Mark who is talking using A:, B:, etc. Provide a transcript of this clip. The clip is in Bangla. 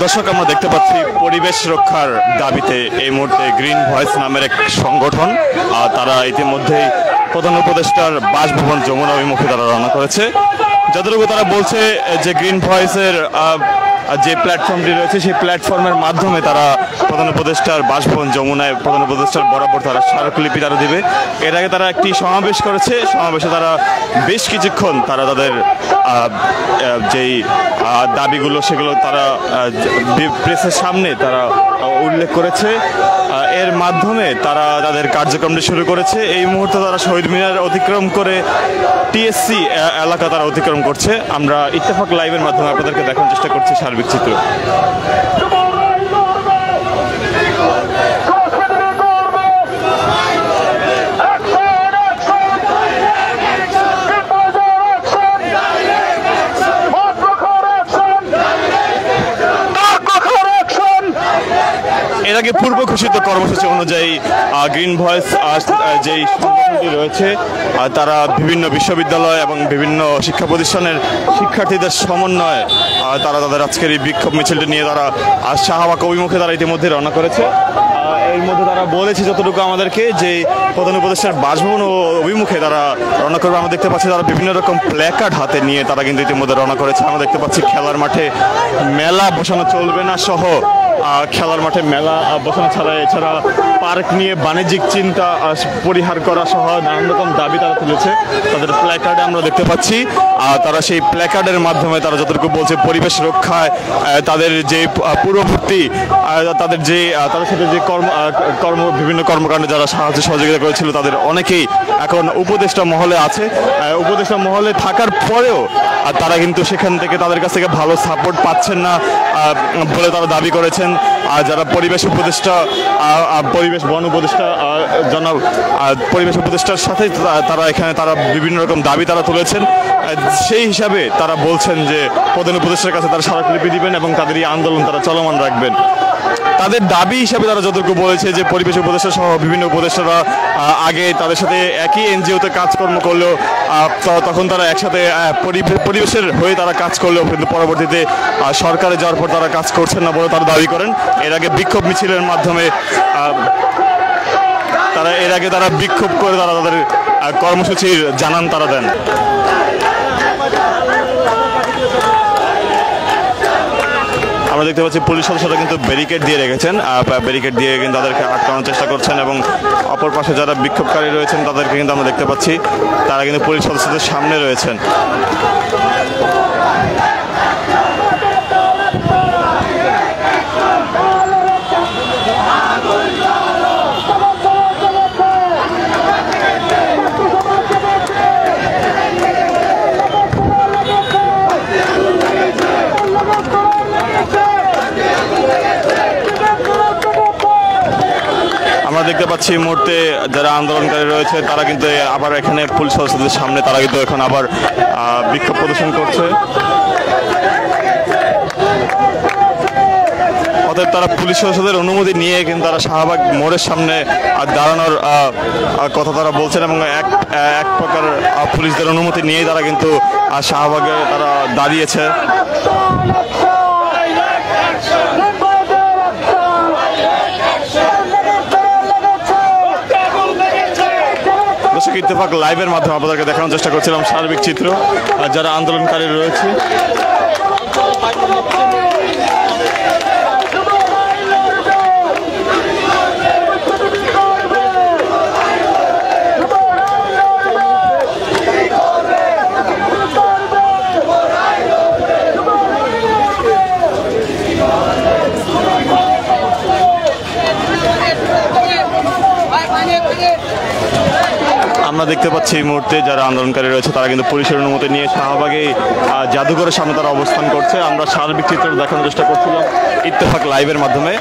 A: দর্শক, আমরা দেখতে পাচ্ছি পরিবেশ রক্ষার দাবিতে এই মুহূর্তে গ্রিন ভয়েস নামের এক সংগঠন তারা ইতিমধ্যেই প্রধান উপদেষ্টার বাসভবন যমুনা অভিমুখে তারা রওনা করেছে। যতটুকু তারা বলছে যে গ্রিন ভয়েসের যে প্ল্যাটফর্মটি রয়েছে সেই প্ল্যাটফর্মের মাধ্যমে তারা প্রধান উপদেষ্টার বাসভবন যমুনায় প্রধান উপদেষ্টার বরাবর তারা স্মারকলিপি তারা দেবে। এর আগে তারা একটি সমাবেশ করেছে, সমাবেশে তারা বেশ কিছুক্ষণ তারা তাদের যেই দাবিগুলো সেগুলো তারা প্রেসের সামনে তারা উল্লেখ করেছে। এর মাধ্যমে তারা তাদের কার্যক্রমটি শুরু করেছে। এই মুহূর্তে তারা শহীদ মিনার অতিক্রম করে টিএসসি এলাকা তারা অতিক্রম করছে। আমরা ইত্তেফাক লাইভের মাধ্যমে আপনাদেরকে দেখানোর চেষ্টা করছি সার্বিক চিত্র। এর আগে পূর্ব ঘোষিত কর্মসূচি অনুযায়ী গ্রিন ভয়েস যেই সংগঠনটি রয়েছে তারা বিভিন্ন বিশ্ববিদ্যালয় এবং বিভিন্ন শিক্ষা প্রতিষ্ঠানের শিক্ষার্থীদের সমন্বয়ে তারা তাদের আজকের এই বিক্ষোভ মিছিলটি নিয়ে তারা শাহবাগ অভিমুখে তারা ইতিমধ্যে রওনা করেছে। এর মধ্যে তারা বলেছে যতটুকু আমাদেরকে যে প্রধান উপদেষ্টার বাসভবন ও অভিমুখে তারা রওনা করবে। আমরা দেখতে পাচ্ছি তারা বিভিন্ন রকম প্ল্যাকার্ড হাতে নিয়ে তারা কিন্তু ইতিমধ্যে রওনা করেছে। আমরা দেখতে পাচ্ছি খেলার মাঠে মেলা বসানো চলবে না সহ খেলার মাঠে মেলা বসানো ছাড়া এছাড়া পার্ক নিয়ে বাণিজ্যিক চিন্তা পরিহার করা সহ নানান রকম দাবি তারা তুলেছে তাদের প্ল্যাকার্ডে আমরা দেখতে পাচ্ছি। তারা সেই প্ল্যাকার্ডের মাধ্যমে তারা যতটুকু বলছে পরিবেশ রক্ষায় তাদের যে পূর্ববর্তী তাদের যে তাদের সাথে যে বিভিন্ন কর্মকাণ্ডে যারা সাহায্য সহযোগিতা করেছিল তাদের অনেকেই এখন উপদেষ্টা মহলে আছে। উপদেষ্টা মহলে থাকার পরেও তারা কিন্তু সেখান থেকে তাদের কাছ থেকে ভালো সাপোর্ট পাচ্ছেন না বলে তারা দাবি করেছেন। যারা পরিবেশ উপদেষ্টা পরিবেশ বন উপদেষ্টা জনাব পরিবেশ উপদেষ্টার সাথে তারা এখানে তারা বিভিন্ন রকম দাবি তারা তুলেছেন। সেই হিসাবে তারা বলছেন যে প্রধান উপদেষ্টার কাছে তারা স্মারকলিপি দিবেন এবং তাদের এই আন্দোলন তারা চলমান রাখবেন। তাদের দাবি হিসাবে তারা যতটুকু বলেছে যে পরিবেশ উপদেষ্টা সহ বিভিন্ন উপদেষ্টারা আগে তাদের সাথে একই এনজিওতে কাজকর্ম করলেও তখন তারা একসাথে পরিবেশের হয়ে তারা কাজ করলেও কিন্তু পরবর্তীতে সরকারে যাওয়ার পর তারা কাজ করছেন না বলে তারা দাবি করেন। এর আগে বিক্ষোভ মিছিলের মাধ্যমে তারা বিক্ষোভ করে তারা তাদের কর্মসূচির জানান তারা দেন। আমরা দেখতে পাচ্ছি পুলিশ সদস্যরা কিন্তু ব্যারিকেড দিয়ে রেখেছেন, ব্যারিকেড দিয়ে কিন্তু তাদেরকে আটকানোর চেষ্টা করছেন এবং অপর পাশে যারা বিক্ষোভকারী রয়েছেন তাদেরকে কিন্তু আমরা দেখতে পাচ্ছি তারা কিন্তু পুলিশ সদস্যদের সামনে রয়েছেন। আমরা দেখতে পাচ্ছি এই মুহূর্তে যারা আন্দোলনকারী রয়েছে তারা কিন্তু আবার এখানে পুলিশ সদস্যদের সামনে তারা কিন্তু এখন আবার বিক্ষোভ প্রদর্শন করছে। অতএব তারা পুলিশ সদস্যদের অনুমতি নিয়ে কিন্তু তারা শাহবাগ মোড়ের সামনে দাঁড়ানোর কথা তারা বলছেন এবং এক প্রকার পুলিশদের অনুমতি নিয়েই তারা কিন্তু শাহবাগে তারা দাঁড়িয়েছে। ইত্তেফাক লাইভের মাধ্যমে আপনাদেরকে দেখানোর চেষ্টা করছিলাম সার্বিক চিত্র যারা আন্দোলনকারী রয়েছে। আমরা দেখতে পাচ্ছি এই মুহূর্তে যারা আন্দোলনকারী রয়েছে তারা কিন্তু পুলিশের অনুমতি নিয়ে শাহবাগে জাদুঘরের সামনে তারা অবস্থান করছে। আমরা সার্বিক চিত্র দেখানোর চেষ্টা করছিলাম ইত্তেফাক লাইভের মাধ্যমে।